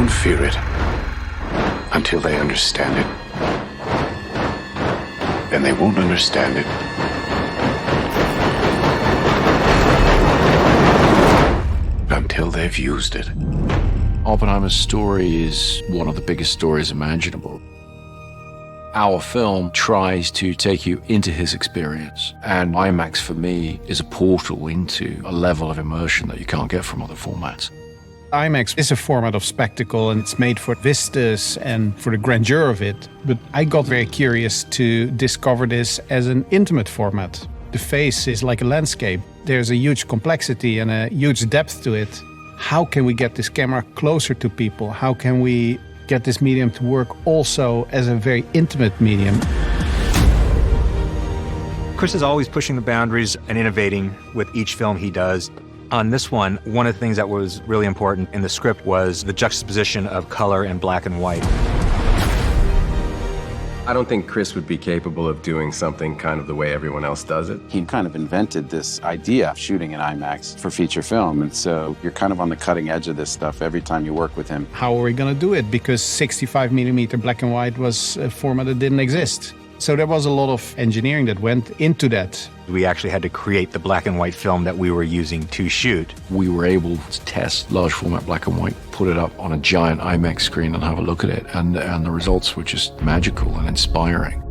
won't fear it until they understand it. And they won't understand it until they've used it. Oppenheimer's story is one of the biggest stories imaginable. Our film tries to take you into his experience, and IMAX for me is a portal into a level of immersion that you can't get from other formats. IMAX is a format of spectacle, and it's made for vistas and for the grandeur of it. But I got very curious to discover this as an intimate format. The face is like a landscape. There's a huge complexity and a huge depth to it. How can we get this camera closer to people? How can we get this medium to work also as a very intimate medium? Chris is always pushing the boundaries and innovating with each film he does. On this one of the things that was really important in the script was the juxtaposition of color and black and white. I don't think Chris would be capable of doing something kind of the way everyone else does it. He kind of invented this idea of shooting in IMAX for feature film, and so you're kind of on the cutting edge of this stuff every time you work with him. How are we going to do it? Because 65mm black and white was a format that didn't exist. So there was a lot of engineering that went into that. We actually had to create the black and white film that we were using to shoot. We were able to test large format black and white, put it up on a giant IMAX screen and have a look at it, and the results were just magical and inspiring.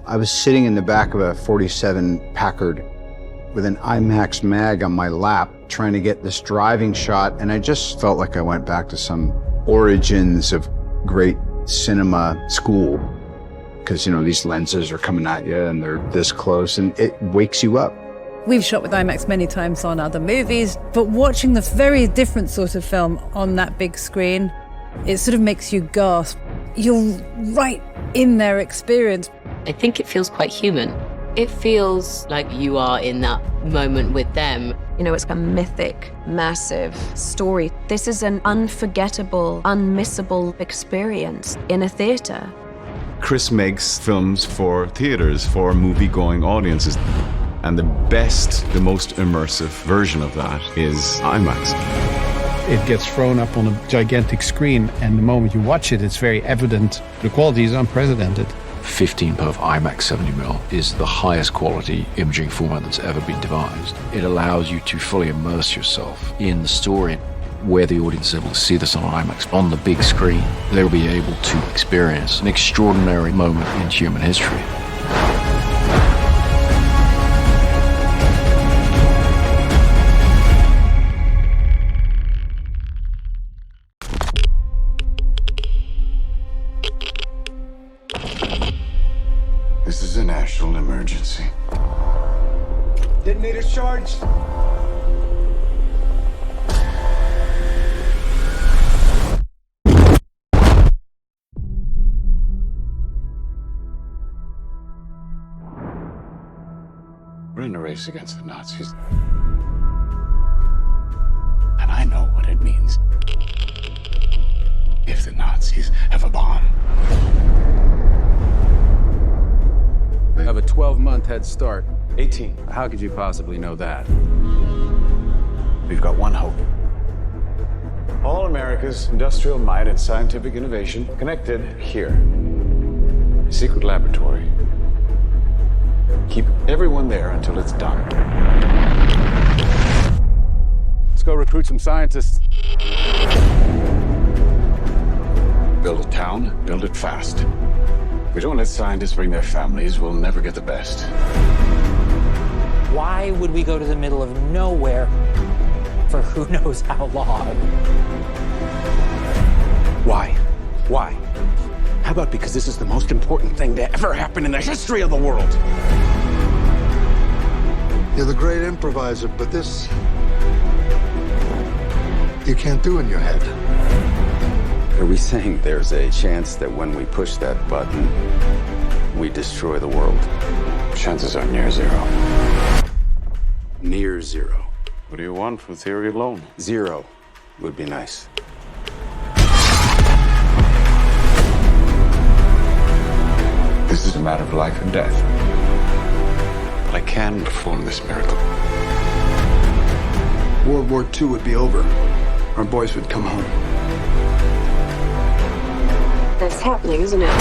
I was sitting in the back of a 47 Packard with an IMAX mag on my lap trying to get this driving shot, and I just felt like I went back to some origins of great cinema school. Because, you know, these lenses are coming at you and they're this close and it wakes you up. We've shot with IMAX many times on other movies, but watching the very different sort of film on that big screen, it sort of makes you gasp. You're right in their experience. I think it feels quite human. It feels like you are in that moment with them. You know, it's a mythic, massive story. This is an unforgettable, unmissable experience in a theater. Chris makes films for theaters, for movie-going audiences. And the best, the most immersive version of that is IMAX. It gets thrown up on a gigantic screen, and the moment you watch it, it's very evident. The quality is unprecedented. 15 per IMAX 70mm is the highest quality imaging format that's ever been devised. It allows you to fully immerse yourself in the story. Where the audience is able to see this on IMAX on the big screen, they'll be able to experience an extraordinary moment in human history. This is a national emergency. Detonator charged. We're in a race against the Nazis. And I know what it means if the Nazis have a bomb. We have a 12-month head start. 18. How could you possibly know that? We've got one hope. All America's industrial might and scientific innovation connected here. A secret laboratory. Keep everyone there until it's done. Let's go recruit some scientists. Build a town, build it fast. If we don't let scientists bring their families, we'll never get the best. Why would we go to the middle of nowhere for who knows how long? Why? Why? How about because this is the most important thing to ever happen in the history of the world? You're the great improviser, but this you can't do in your head. Are we saying there's a chance that when we push that button, we destroy the world? Chances are near zero. Near zero. What do you want from theory alone? 0 would be nice. This is a matter of life and death. But I can perform this miracle. World War II would be over. Our boys would come home. That's happening, isn't it?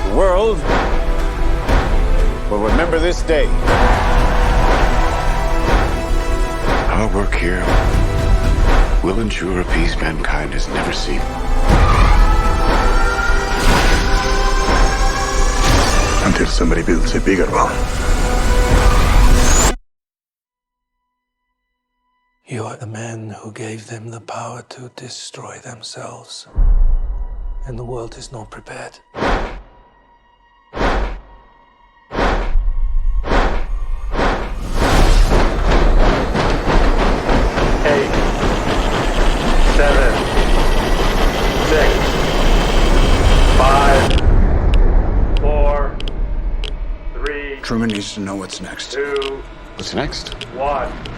The world will remember this day. Our work here will ensure a peace mankind has never seen. Until somebody builds a bigger one. You are the man who gave them the power to destroy themselves. And the world is not prepared. 7, 6, 5, 4, 3. Truman needs to know what's next. 2. What's next? 1.